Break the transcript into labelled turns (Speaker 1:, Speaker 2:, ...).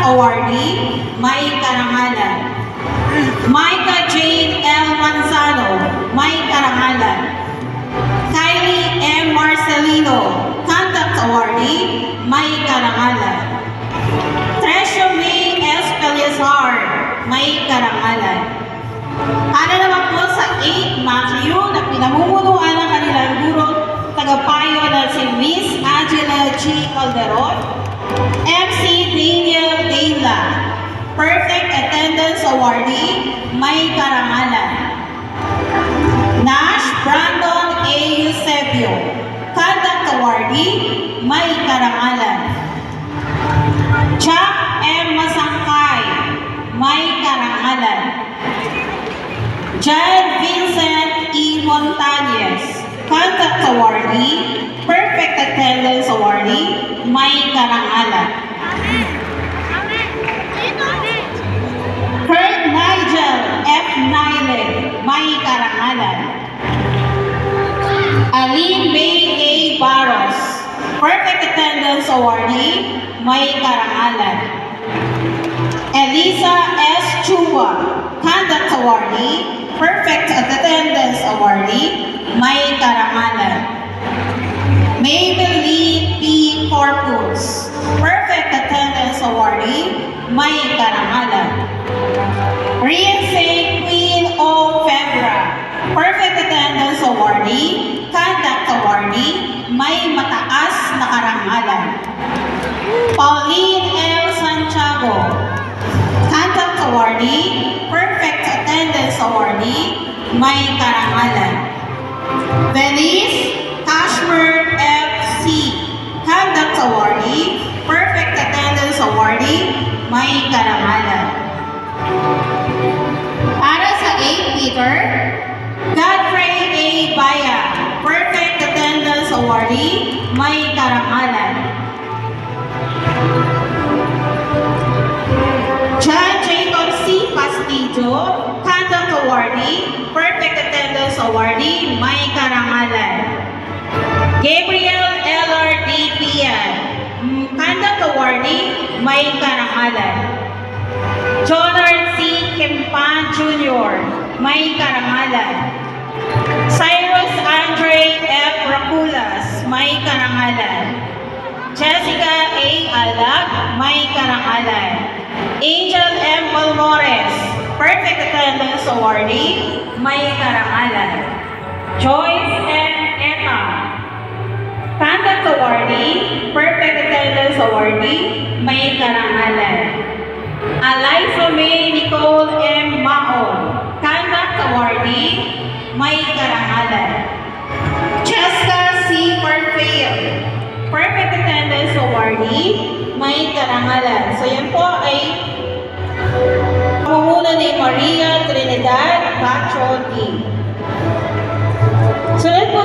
Speaker 1: awardee, may karangalan. Micah Jane L. Manzano, may karangalan. Kylie M. Marcelino, conduct awardee, may karangalan. Treasure May S. Pelizar, may karangalan. Para naman po sa 8 Matthew na pinamumunuan ng kanilang guro tagapayo na si Miss Angela G. Calderon, MC Daniel Dela, Perfect Attendance Awardee, may karangalan. Nash Brandon A. Eusebio, Conduct Awardee, may karangalan. Chuck M. Masangkay, may karangalan. John Vincent E. Montañez, Conduct Awardee, Perfect Attendance Awardee, may karangalan. Kurt Nigel F. Nylen, may karangalan. Aline May A. Barros, Perfect Attendance Awardee, may karangalan. Elisa S. Chua, Conduct Awardee, Perfect Attendance Awardee, may karangalan. Maybelline P. Corpus, Perfect Attendance Awardee, may karangalan. Riensay Queen O. Febra, Perfect Attendance Awardee, Conduct Awardee, may mataas na karangalan. Pauline L. Santiago, Conduct Awardee, Perfect Attendance Awardee, may karangalan. Venice Cashmere F.C., Conduct Awardee, Perfect Attendance Awardee, may karangalan. Para sa 8 Peter, Godfrey A. Baya, Perfect Attendance Awardee, may karangalan. John Jacob C. Castillo, Conduct Awardee, Perfect Attendance Awardee, may karangalan. Gabriel L.R. D. Pian, Conduct Awardee, may karangalan. Jonard C. Kempan Jr., may karangalan. Cyrus Andre F. Raculas, may karangalan. Jessica A. Alag, may karangalan. Angel M. Balmores, Perfect Attendance Awardee, may karangalan. Joyce M. Eta, Conduct Awardee, Perfect Attendance Awardee, may karangalan. Eliza May Nicole M. Maon, Conduct Awardee, may karangalan. Jessica C. Parfail, Perfect Attendance Awardee, may karangalan. So yan po ay pamumuno ni Maria Trinidad Bacho D. Sunod po